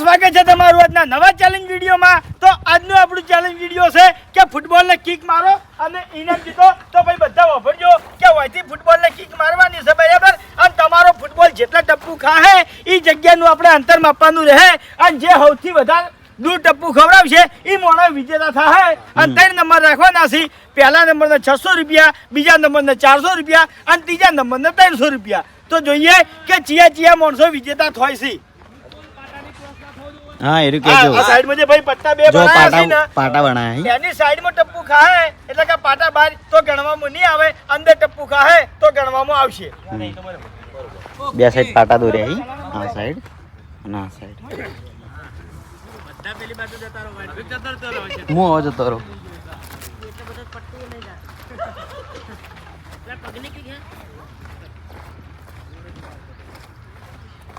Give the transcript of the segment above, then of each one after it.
સ્વાગત છે તમારું આજના નવા ચેલેન્જ વિડીયોમાં। તો આજનો આપણું ચેલેન્જ વિડીયો છે કે ફૂટબોલને કિક મારો અને ઇનામ જીતો। તો ભાઈ બધા વાપરજો કે હોયથી ફૂટબોલને કિક મારવાની છે બરાબર। અને તમારો ફૂટબોલ જેટલા ટપ્પુ ખાહે એ જગ્યાનું આપણે અંતર માપવાનું રહે અને જે સૌથી વધારે દૂર ટપ્પુ ખવડાવશે એ મોણો વિજેતા થાય। અને 3 નંબર રાખવાના છે। પહેલા નંબરને 600 રૂપિયા, બીજા નંબરને 400 રૂપિયા અને ત્રીજા નંબરને 300 રૂપિયા। તો જોઈએ કે ચિયા માણસો વિજેતા થાય છે। હા એરું કેજો આ સાઈડ માં જે ભાઈ પટ્ટા બે બનાયા છે ને પાટા બનાયા એની સાઈડ માં ટપ્પુ ખાહે એટલે કે પાટા બહાર તો ગણવામાં નહીં આવે, અંદર ટપ્પુ ખાહે તો ગણવામાં આવશે। બે સાઈડ પાટા દોર્યા આ સાઈડ અને આ સાઈડ બધા પેલી બાજુ જતા રહો ભાઈ જતા રહો છે હું આવો જતો રહો એટલે બધો પટ્ટુ નહીં જાય પગની કી હે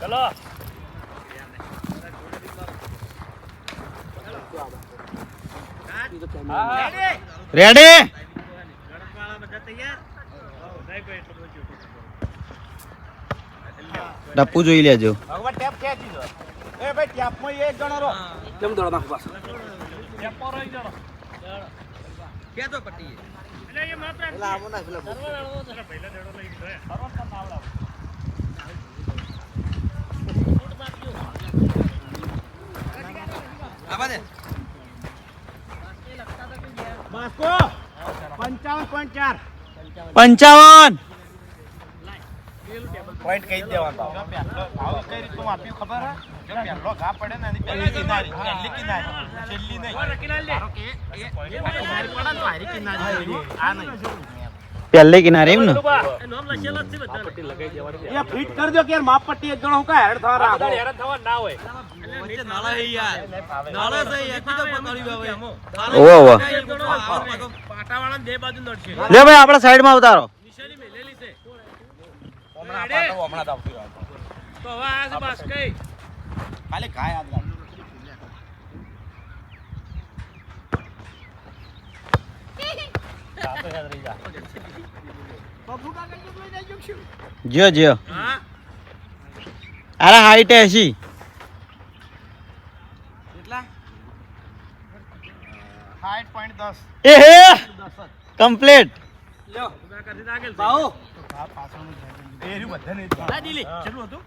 ચલો રેડી ટપ્પુ જોઈ લેજો। ભગવાન ટેપ ખેંચી દો એ ભાઈ ટેપ માં એક જણો રો કેમ દોડો નાખ પાછો ટેપ પર રહી જણો ખેંચો પટ્ટી એટલે એ માત્ર એટલે આવો ના એટલે સર્વર તો પહેલા દેડો લઈ ગયો સર્વર તો ના આવડા આવા દે બાસ્કો 55.4 પોઈન્ટ કહી દેવાનો આવો કઈ રીત તું આપ્યું ખબર હે જો પહેલો ઘા પડે ને એની પહેલી કિનારી છેલ્લી નહીં ધારો કે એ કિનારી પડે તો હારી કિનારી આ નહીં પહેલે કિનારે એમ ને નામ લખેલ જ છે બધા પટ્ટી લગાઈ દેવાની એ ફિટ કરજો કે માપ પટ્ટી એક જણો કા હેડ થવા રાખો હેડ થવા ના હોય વચ્ચે નાળા હે યાર નાળા છે એકથી તો પકડી બાવે ઓવો પાટાવાળા બે બાજુ નડશે લે ભાઈ આપણે સાઈડ માં ઉતારો નિશાની મેલેલી છે હમણાં પાટો હમણાં જ આવતી તો હવે આ છે બસ કઈ ખાલી ઘા યાદ રાખ તો યાદ રહી જા બબુ કાકા જો લઈ જાય છું જો હા અરે હાઈટ 80 કેટલા 60.10 એ હે કમ્પ્લીટ લ્યો કાકા થી આગળ બાઓ આ પાછળનું એ રહ્યું બધાને ના દીલી કેટલું હતું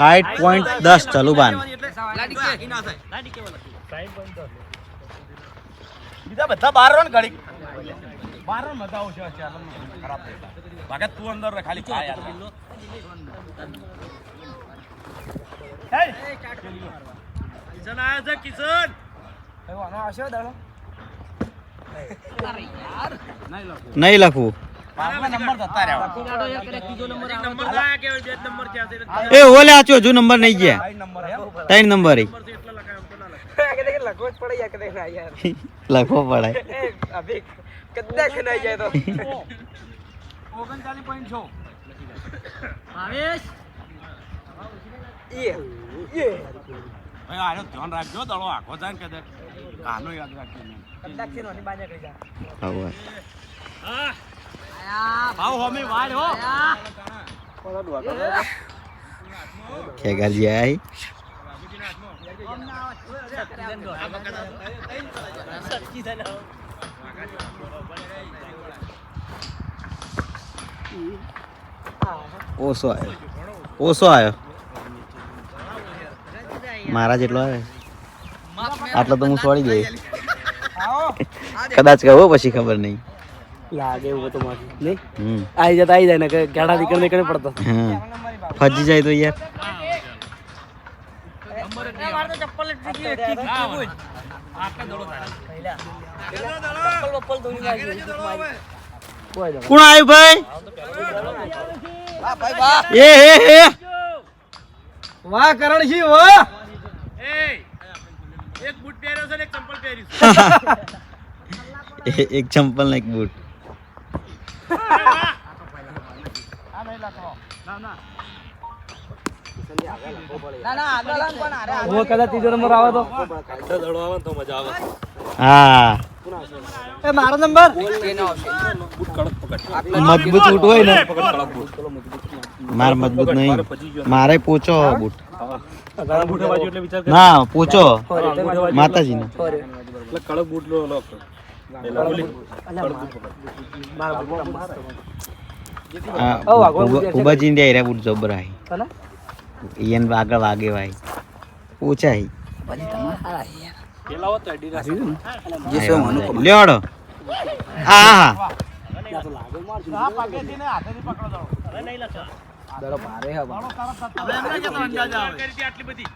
60.10 ચાલુ બાન લાડી કે ના થાય લાડી કેવા લખ્યું 60.10 બીજા બધા 12 રન ઘડી 12 રન મજા આવશે ચાલો ખરાબ થઈ ભાગત તું અંદર રે ખાલી ખા યાર હે કિશન આયા છે કિશન એ આનો આવશે દાડો અરે યાર નહીં લખવું નંબર જતા રહ્યા નંબર લાયા કે બે નંબર ક્યાં છે એ ઓલે આચો જો નંબર નહીં ગયા 3 નંબર એટલા લખાય તો ના લખાય કે લખવો જ પડે યાર કે ના યાર લખવો પડે એ અભી કદા ખનાઈ જાય તો 39.6 આવેશ એ ભાઈ આનો ધ્યાન રાખજો દળો આખો જાય કે કાનો યાદ રાખજો કદા ખીનોની બાજે કરી જા હવે હા ભાવ હોમી વાડ હો ખેગરજી આઈ ઓછો આવ્યો મારા જેટલો આવે આટલો તો હું છોડી દઈ કદાચ કહો પછી ખબર નહીં લાગે એવું તો મારી નહીં આવી જાય ને કે ગાડા નીકળને પડતો હા ફજી જાય તો યાર નંબર ચપ્પલ કોણ આવ્યું ભાઈ એ હે વાહ કરણજી વાહ એક બૂટ પહેર્યો છે ને એક ચંપલ પહેર્યું છે એક ચંપલ ને એક બૂટ કદાચ ત્રીજો નંબર આવે તો મજા આવે હા એ મારો નંબર મજબૂત બૂટ હોય ને માર મજબૂત નહીં મારે પૂછો બૂટ તારા બૂટે વાગ્યું એટલે વિચાર કર ના પૂછો માતાજીને એટલે કડક બૂટ લો લોક પેલા બોલી ઉભાજી ને આયરા બૂટ જબર આઈ ઈયન આગળ વાગે ભાઈ પૂછાઈ પેલા હોત એડિડાસ લ્યોડો હા આ પાકેથી ને હાથેથી પકડો દો હવે નહીં લખો દડો ભારે હે બા હવે એમને કેટલો અંદાજ આવે કરી દી આટલી બધી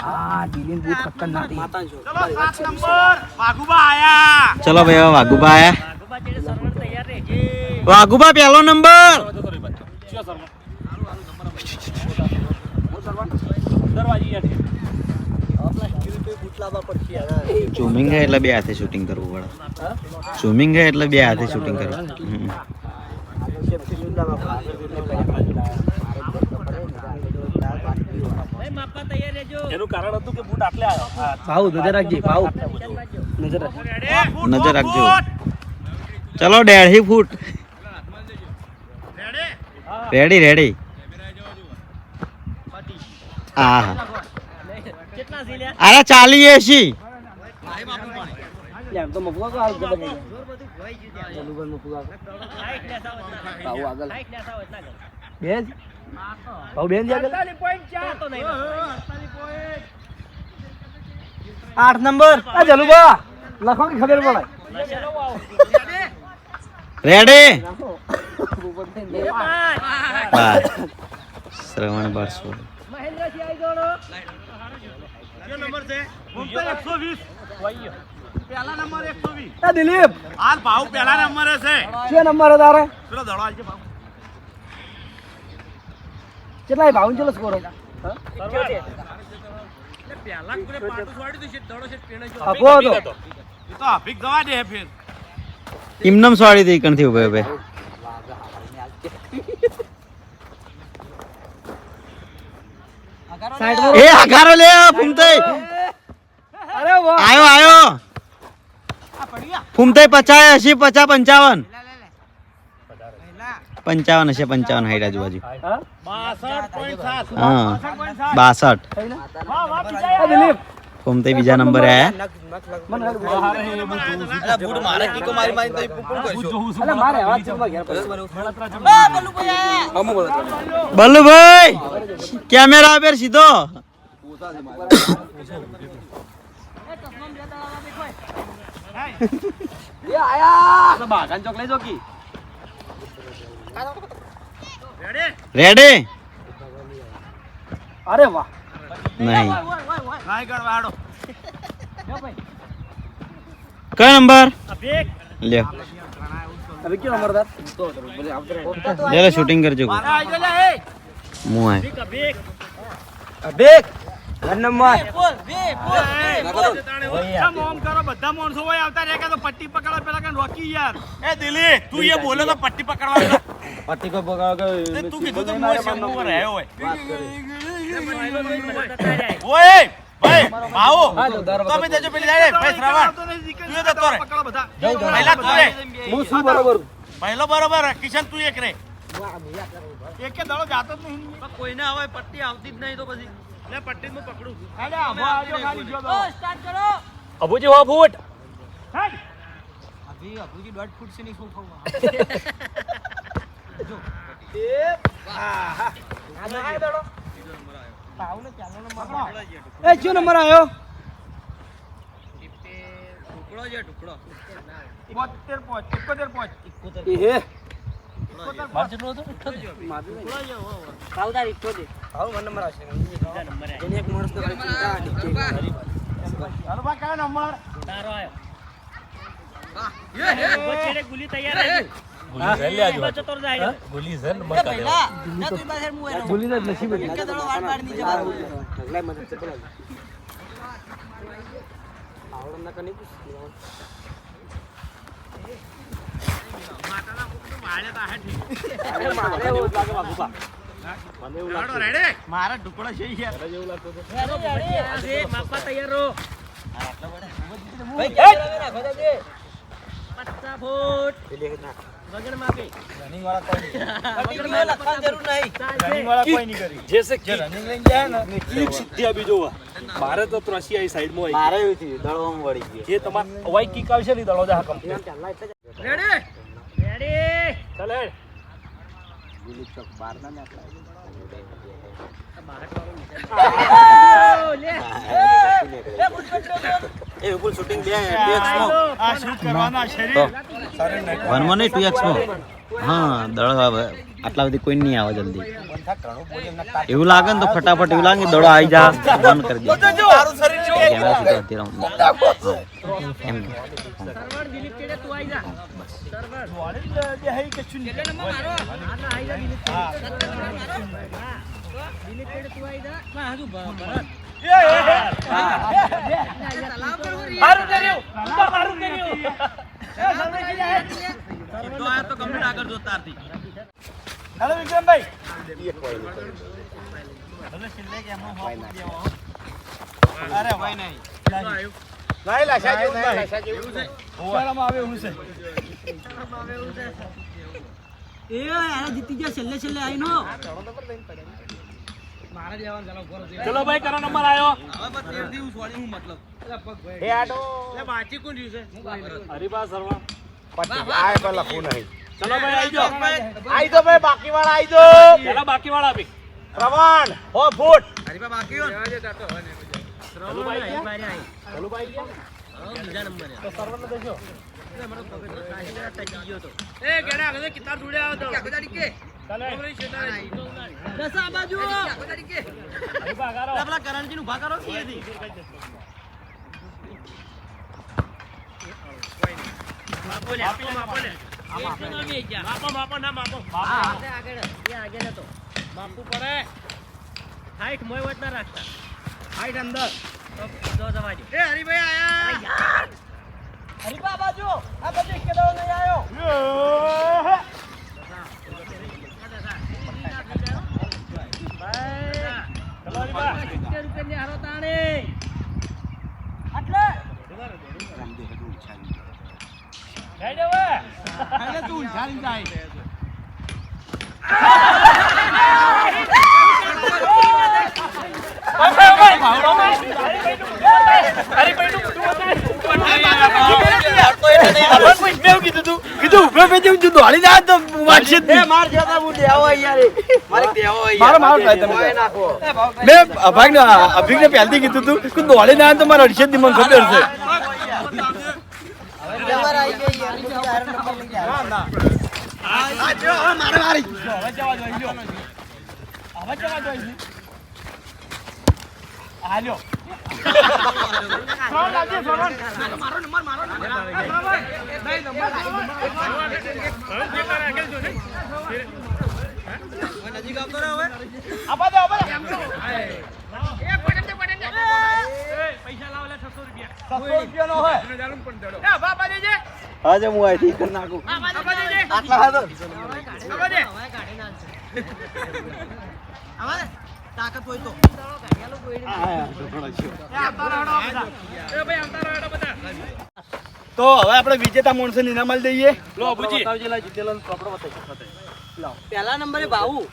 આ ડીલિંગ બૂટ ખતરનાક હતી ચલો 7 નંબર વાઘુબા આયા ચલો ભાઈ હવે વાઘુબા આયા વાઘુબા જેડે સર્વર તૈયાર રહેજે વાઘુબા પહેલો નંબર ઝૂમિંગ હે એટલે બે હાથે શૂટિંગ કરવું પડે ઝૂમિંગ હે એટલે બે હાથે શૂટિંગ કરવું એનું કારણ હતું કે બૂટ આટલે આવ્યો ભાવ નજર રાખજે ભાવ નજર રાખજો ચલો 1.5 ફૂટ રેડી રેડી હા અરે 40 80 એમ તો મફુઆ કો આલ જબર નહીં જલુબન મફુઆ ભાવ આગળ બેન ભાવ બેન જે આગળ 48.4 તો નહીં 8 નંબર આ જલુબા લખો કે ખબર પડે રેડી શ્રવણ બરસો મહેન્દ્રજી આઈ ગયો કયો નંબર છે મુમતાજ 120 પહેલા નંબર 120 આ દિલીપ હાલ ભાવ પહેલા નંબરે છે કયો નંબર છે તારે પેલો દડો આલજે ભાવ કેટલાય ભાવ ચલો સ્કોર હા 78 પહેલા કોને પાટું છોડી દીધી દડો છે પેણે જો આપો તો એ તો અભિક ગવા દે ફેર ઇમનમ સોરી દે કણથી ઉભે ઉભે એ આગારો લે ફૂમતે અરે વાહ આયો આયો ફૂમતે 50 80 50 55 55 હશે 55 હાઈટ આજુબાજુ 62.7 હા 62 વાહ વાહ બીજા દિલીપ ફૂમતે બીજા નંબરે આયા બૂટ મારે કીકો મારી મારી તો પૂપણ કરશો અલે મારે આવાજ ચમવા ઘેર પડ્યો બલ્લુભાઈ કેમેરા પર સીધો એ આયા તો બાગાન ચોક લઈ જો કી રેડી અરે વાહ નહીં કાઈ કરવાડો કયો નંબર લ્યો અભી ક્યો નંબર था तो बोले आप લે શૂટિંગ કરજો मारा आइजो ले ए હું આય अबेक નંબર બોલ મોમ કરો બધા માણસો હોય આવતા રે કે તો પટ્ટી પકડો પેલા કે રોકી યાર એ દિલી તું ये बोले तो पट्टी पकड़वा पट्टी को पकड़ के तू कीधું તો મોર શેમુ રહ્યો હોય ઓય ભાઈ આવો તમે દેજો પેલી જાય ભાઈ શ્રાવણ તું એ જતો રે પહેલા તું રે હું શું બરોબર પહેલો બરોબર કિશન તું એક રે એક કે દડો જાતો જ નહીં કોઈને હવે પટ્ટી આવતી જ નહીં તો પછી લે પટ્ટી હું પકડું અલે આવો આજો ખાલી જો દો સ્ટાર્ટ કરો અબુજી 1 ફૂટ હેડ અભી 1.5 ફૂટ से नहीं फूल खाऊंगा જો એ આહા આ ના દડો પાવ ને ચાલો નંબર એ જો નંબર આયો ટુકડો જે ટુકડો 72 71 એ માર જેટલો હતો કાવદાર ઇટો દે આવ વન નંબર આવશે બીજા નંબર આય એને એક માણસ તો ચિંતા હાલો બા કયો નંબર તારો આયો વાહ એ બચેડે ગુલી તૈયાર આવી ગોલી ઝેલ લે આજો ચતોર જાય ગોલી ઝેલ નંબર કાઢે ના તું પાસે મુ એનો ગુલી જ નસીબ કે દડો વાડ વાડ નીચે ઢગલાય મદદ ચપલ આવડમ ના કની માટાના મુકનું વાળે તા હે ઠીક મારે એવું લાગે બાબુબા મને એવું લાગે રેડે મારા ઢુકડો છે યાર જેવું લાગતો તો અરે માપા તૈયાર રહો ભાઈ કેમેરા રાખો દે 50 ફૂટ રનિંગ વાળા કોઈ નહીં કરી જે સે જે રનિંગ લઈને જાય ને કિક સીધી આવી જોવા મારે તો ત્રસી આવી સાઈડમાં મારે એવું થયું દળવામાં વળી ગયો જે તમાર વાઈ કિક આવશે ને દળો જા કમ્પ્લીટ ચાલે ગુલી ચોક બાર ના નાખલા એ ફૂલ શૂટિંગ બે આ શૂટ કરવાના શરીર વનમાં નહીં 2x માં હા દળ આટલા બધી કોઈ નહીં આવે જલ્દી એવું લાગે ને તો ફટાફટ એવું લાગે દડો આવી જા બંધ કરી દે તારું શરીર જો કેમેરા સુધી અત્યારે એમ હેલો વિક્રમભાઈ અરે ભાઈ નહીં લાઈ લાશા જેવું છે ઓવાળામાં આવે એવું છે ચલો ભાઈ કરો નંબર આયો હરીબા સરવા ચલો ભાઈ આઈ જાઓ આઈ તો ભાઈ બાકી વાળા આઈ તો પેલા બાકી વાળા આપી પ્રમાણ 6 ફૂટ ચલો ભાઈ ચલો ભાઈ તો સરવરને દેજો અભિક ને પહેલથી કીધું તું કે દોડી ના તો મારા અડશે મને ખબર છે આજે હું અહીંથી કરી નાખું આટલા હાથો તાકાત હોય તો તો હવે આપણે વિજેતા માણસો ને ઇનામ આલી દઈએ લો અબુજી પહેલા નંબરે ભાવું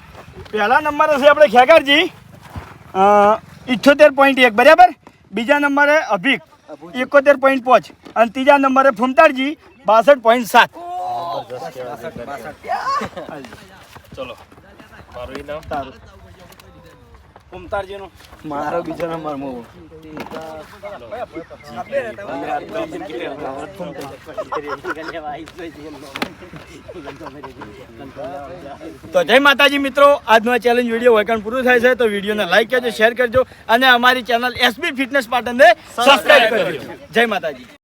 પહેલા નંબર હશે આપણે ખેગારજી 78.1 બરાબર બીજા નંબરે અભિક 71.5 અને ત્રીજા નંબરે ફૂમતારજી 62.7 ચલો મારું ઇનામ તારું ફૂમતારજી નો મારો બીજો નંબર મો તો જય માતાજી મિત્રો, આજનો આ ચેલેન્જ વિડીયો વૈકણ પૂરું થાય છે તો વિડીયોને લાઈક કરજો, શેર કરજો અને અમારી ચેનલ એસબી ફિટનેસ પાટણને સબસ્ક્રાઇબ કરજો. જય માતાજી.